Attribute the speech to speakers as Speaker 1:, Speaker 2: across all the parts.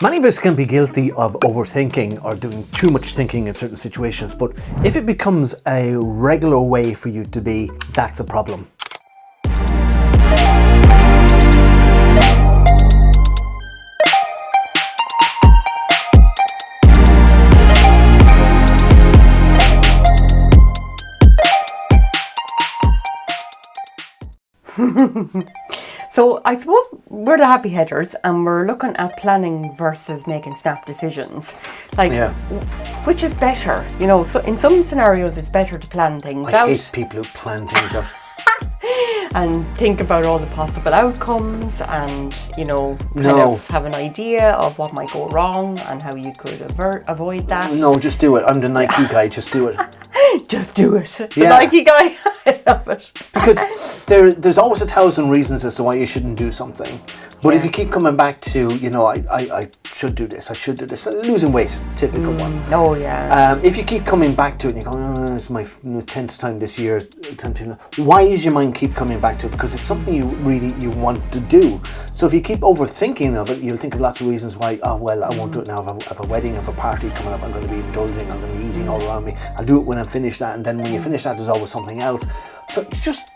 Speaker 1: Many of us can be guilty of overthinking or doing too much thinking in certain situations, but if it becomes a regular way for you to be, that's a problem.
Speaker 2: So I suppose we're the happy headers and we're looking at planning versus making snap decisions. Which is better? You know, so in some scenarios it's better to plan things out.
Speaker 1: I hate people who plan things out.
Speaker 2: And think about all the possible outcomes and, you know, kind of have an idea of what might go wrong and how you could avoid that.
Speaker 1: No, just do it. I'm the Nike guy, just do it.
Speaker 2: Just do it. The Nike guy. I love it.
Speaker 1: Because there's always 1,000 reasons as to why you shouldn't do something. But if you keep coming back to, you know, I should do this, I should do this. Losing weight, typical one.
Speaker 2: Oh, yeah.
Speaker 1: If you keep coming back to it and you go, oh, it's my 10th time this year. Why is your mind keep coming back to it? Because it's something you want to do. So if you keep overthinking of it, you'll think of lots of reasons why, I won't do it now. I have a wedding, I have a party coming up, I'm going to be indulging, I'm going to be eating all around me. I'll do it when I finish that. And then when you finish that, there's always something else. So just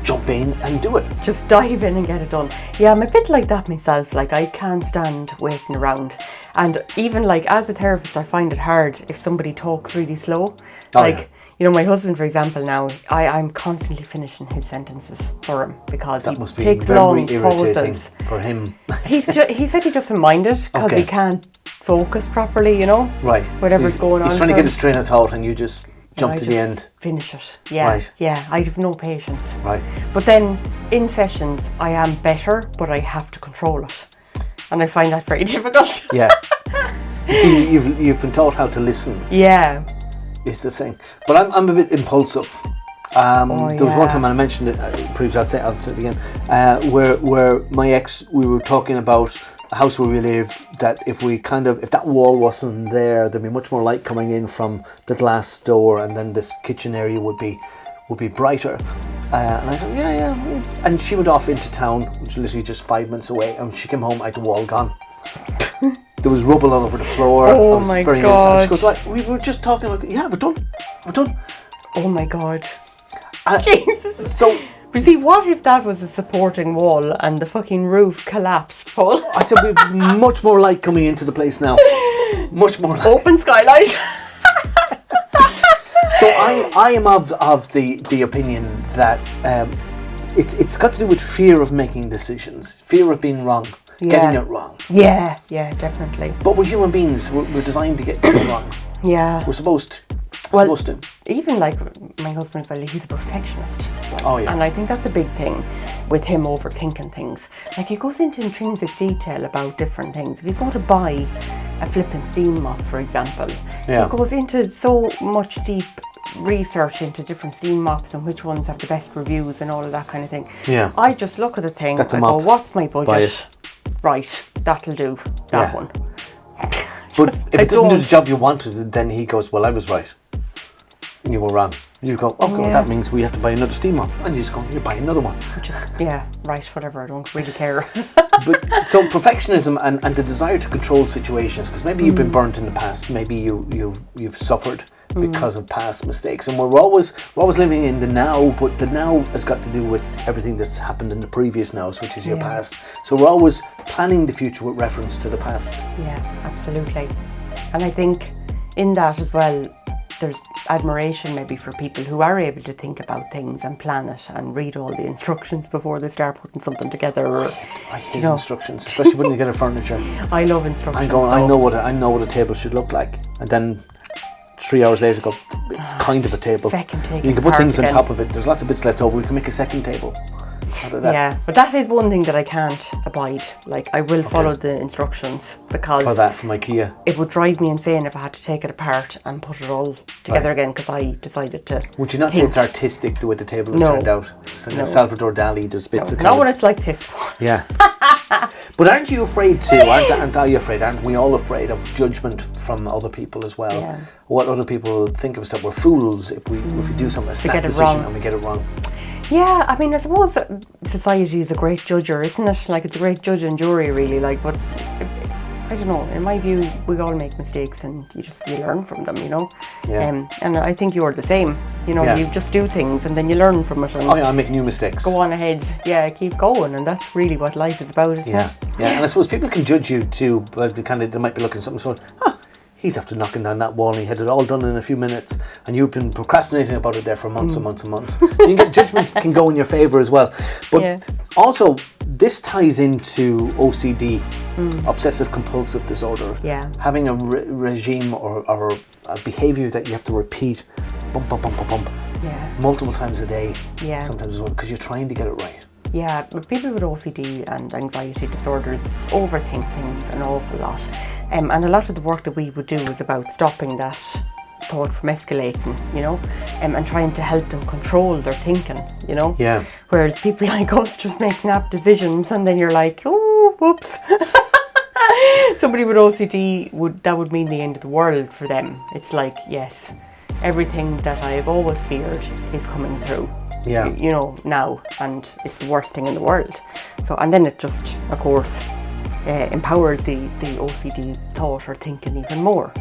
Speaker 1: jump in and do it.
Speaker 2: Just dive in and get it done. Yeah, I'm a bit like that myself. Like, I can't stand waiting around. And even like as a therapist, I find it hard if somebody talks really slow. You know, my husband, for example, now, I'm constantly finishing his sentences for him because
Speaker 1: that
Speaker 2: he
Speaker 1: must be
Speaker 2: takes
Speaker 1: very
Speaker 2: long
Speaker 1: irritating
Speaker 2: pauses.
Speaker 1: For him.
Speaker 2: He said he doesn't mind it because he can't focus properly, you know?
Speaker 1: Right.
Speaker 2: Whatever's going on.
Speaker 1: He's trying to get his train of thought and you just jump to the end.
Speaker 2: Finish it. Yeah.
Speaker 1: Right.
Speaker 2: Yeah. I have no patience.
Speaker 1: Right.
Speaker 2: But then in sessions, I am better, but I have to control it. And I find that very difficult.
Speaker 1: Yeah. You see, you've been taught how to listen.
Speaker 2: Yeah.
Speaker 1: Is the thing. But I'm a bit impulsive. There was one time, and I mentioned it previously, I'll say it again, where my ex, we were talking about the house where we lived, that if that wall wasn't there, there'd be much more light coming in from the glass door, and then this kitchen area would be brighter. And I said, yeah. And she went off into town, which was literally just 5 minutes away, and she came home, I had the wall gone. There was rubble all over the floor.
Speaker 2: Oh my God.
Speaker 1: She goes, like, we were just talking about, we're done.
Speaker 2: Oh my God. Jesus.
Speaker 1: So,
Speaker 2: but see, what if that was a supporting wall and the fucking roof collapsed, Paul?
Speaker 1: I said we've much more light coming into the place now. Much more light.
Speaker 2: Open skylight.
Speaker 1: So I am of the opinion that it's got to do with fear of making decisions, fear of being wrong, getting it wrong.
Speaker 2: Yeah, definitely.
Speaker 1: But we're human beings. We're designed to get things wrong.
Speaker 2: Yeah.
Speaker 1: We're supposed to.
Speaker 2: Even like my husband as well, he's a perfectionist.
Speaker 1: Oh yeah.
Speaker 2: And I think that's a big thing with him overthinking things. Like, he goes into intrinsic detail about different things. If you go to buy a flipping steam mop, for example, he goes into so much deep research into different steam mops and which ones have the best reviews and all of that kind of thing.
Speaker 1: Yeah.
Speaker 2: I just look at the thing and go, what's my budget?
Speaker 1: Buy it.
Speaker 2: Right, that'll do, that one.
Speaker 1: But if it doesn't do the job you wanted, then he goes, well, I was right. And you go wrong. You go, that means we have to buy another steam mop. And you just go, you buy another one.
Speaker 2: Whatever, I don't really care.
Speaker 1: But so perfectionism and the desire to control situations, because maybe you've been burnt in the past, maybe you've suffered because of past mistakes, and we're always living in the now, but the now has got to do with everything that's happened in the previous nows, which is your past. So we're always planning the future with reference to the past.
Speaker 2: Yeah, absolutely. And I think in that as well, there's admiration maybe for people who are able to think about things and plan it and read all the instructions before they start putting something together.
Speaker 1: I hate instructions, especially when you get a furniture.
Speaker 2: I love instructions.
Speaker 1: I know what a table should look like, and then 3 hours later go, it's kind of a table. You can put things on top of it. There's lots of bits left over. We can make a second table.
Speaker 2: Yeah, but that is one thing that I can't abide. Like, I will follow the instructions because
Speaker 1: for that from IKEA,
Speaker 2: it would drive me insane if I had to take it apart and put it all together again because I decided to.
Speaker 1: Would you not say it's artistic the way the table is turned out? Salvador Dali does bits of
Speaker 2: not when it's like this.
Speaker 1: Yeah. But aren't you afraid too? Aren't we all afraid of judgment from other people as well?
Speaker 2: Yeah.
Speaker 1: What other people will think of us, that we're fools if we do something, a snap decision and we get it wrong.
Speaker 2: Yeah, I mean, I suppose society is a great judger, isn't it? Like, it's a great judge and jury, really. Like, but I don't know, in my view, we all make mistakes and you learn from them, you know.
Speaker 1: Yeah.
Speaker 2: And I think you're the same. You know, you just do things and then you learn from it. And
Speaker 1: I make new mistakes.
Speaker 2: Go on ahead, keep going, and that's really what life is about, isn't it?
Speaker 1: Yeah, and I suppose people can judge you too, but they might be looking at something sort of, he's after knocking down that wall and he had it all done in a few minutes, and you've been procrastinating about it there for months and months and months. So you get judgment can go in your favour as well. But also, this ties into OCD, obsessive compulsive disorder.
Speaker 2: Yeah.
Speaker 1: Having a regime or a behaviour that you have to repeat, bump, bump, bump, bump, bump, multiple times a day, sometimes as well, because you're trying to get it right. Yeah,
Speaker 2: but people with OCD and anxiety disorders overthink things an awful lot. And a lot of the work that we would do is about stopping that thought from escalating, you know, and trying to help them control their thinking, you know.
Speaker 1: Yeah.
Speaker 2: Whereas people like us just make snap decisions and then you're like, oh, whoops. Somebody with OCD, that would mean the end of the world for them. It's like, yes, everything that I've always feared is coming through.
Speaker 1: Yeah.
Speaker 2: You know, now, and it's the worst thing in the world. So, and then it just, of course, empowers the OCD thought or thinking even more.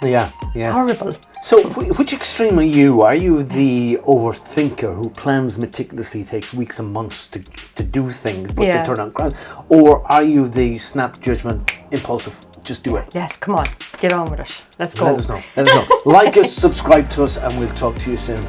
Speaker 1: Yeah.
Speaker 2: Horrible.
Speaker 1: So, which extreme are you? Are you the overthinker who plans meticulously, takes weeks and months to do things, but they turn out grand? Or are you the snap judgment, impulsive, just do it?
Speaker 2: Yes, come on, get on with it. Let's go.
Speaker 1: Let us know. Like us, subscribe to us, and we'll talk to you soon.